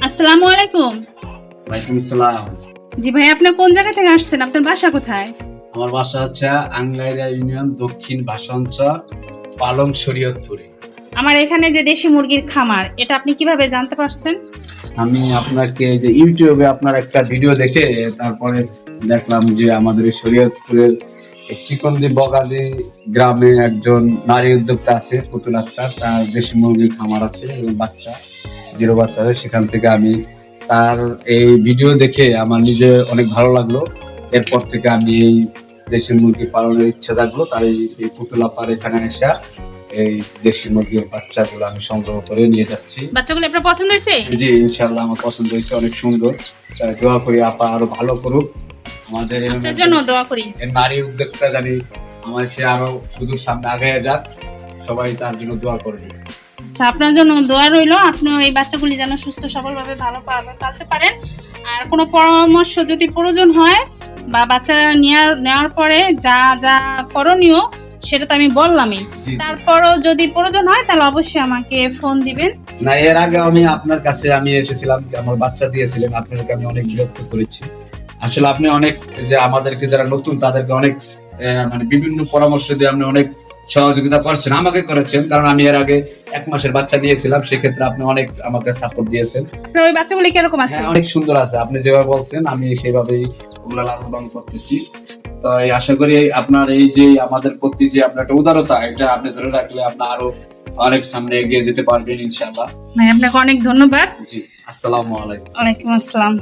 আসসালামু আলাইকুম। ওয়ালাইকুম আসসালাম। জি ভাই, আপনি কোন জায়গা থেকে আসছেন? আপনার বাসা কোথায়? আমার বাসা হচ্ছে আঙ্গাইরা ইউনিয়ন দক্ষিণ ভাষাঞ্চল পালং শরীয়তপুরে। আমার এখানে যে দেশি মুরগির খামার, এটা আপনি কিভাবে জানতে পারছেন? আমি আপনাকে এই যে ইউটিউবে আপনার একটা ভিডিও দেখে তারপরে দেখলাম যে আমাদের এই শরীয়তপুরের এই চিকন্দি বগাদি গ্রামে একজন নারী উদ্যোক্তা আছে পুতুল আক্তার, তার দেশি মুরগির খামার আছে এবং বাচ্চা জিরো বাচ্চা আছে। সেখান থেকে আমি তার এই ভিডিও দেখে আমার নিজে অনেক ভালো লাগলো। এরপর থেকে আমি এই দেশি মুরগি পালনের ইচ্ছা জাগলো, তাই এই পুতুল আপার এখানে এসে এই দেশি মুরগির বাচ্চাগুলো আমি সংগ্রহ করে নিয়ে যাচ্ছি। বাচ্চাগুলো আপনার পছন্দ হয়েছে? জি, ইনশাল্লাহ আমার পছন্দ হয়েছে, অনেক সুন্দর। তাই দোয়া করি আপা আরো ভালো করুক। আমাদের এরকম আপনার জন্য দোয়া করি। এই নারী উদ্যোক্তা জানি আমার সে আরো সুদূর সামনে আগে যাক, সবাই তার জন্য দোয়া করবে। আচ্ছা, আপনার জন্য দোয়া রইলো। আপনি এই বাচ্চাগুলি যেন সুস্থ সবলভাবে ভালোভাবে পালতে পারেন। আর কোনো পরামর্শ যদি প্রয়োজন হয় বা বাচ্চা নেওয়ার পরে যা যা করণীয় সেটা তো আমি বললামই। জি, জি। তারপরও যদি প্রয়োজন হয় তাহলে অবশ্যই আমাকে ফোন দিবেন। না, এর আগে আমি আপনার কাছে আমি এসেছিলাম, আমার বাচ্চা দিয়েছিলেন, আপনাকে আমি অনেক বিরক্ত করেছি। আসলে আপনি অনেক, যে আমাদেরকে যারা নতুন তাদেরকে অনেক মানে বিভিন্ন পরামর্শ দিয়ে আপনি অনেক সহযোগিতা করছেন, আমাকে করেছেন, কারণ আমি এর আগে 1 মাসের বাচ্চা দিয়েছিলাম, সেক্ষেত্রে আপনি অনেক আমাকে সাপোর্ট দিয়েছেন। আপনার ওই বাচ্চাগুলি কিরকম আছে? হ্যাঁ, অনেক সুন্দর আছে, আপনি যেভাবে বলছেন আমি সেভাবেই ওগুলা লালন পালন করতেছি। তো এই আশা করি আপনার এই যে আমাদের প্রতি যে আপনার একটা উদারতা, এটা আপনি ধরে রাখলে আপনি আরো অনেক সামনে এগিয়ে যেতে পারবেন ইনশাআল্লাহ। ভাই, আপনাকে অনেক ধন্যবাদ। জি, আসসালামু আলাইকুম। ওয়ালাইকুম আসসালাম।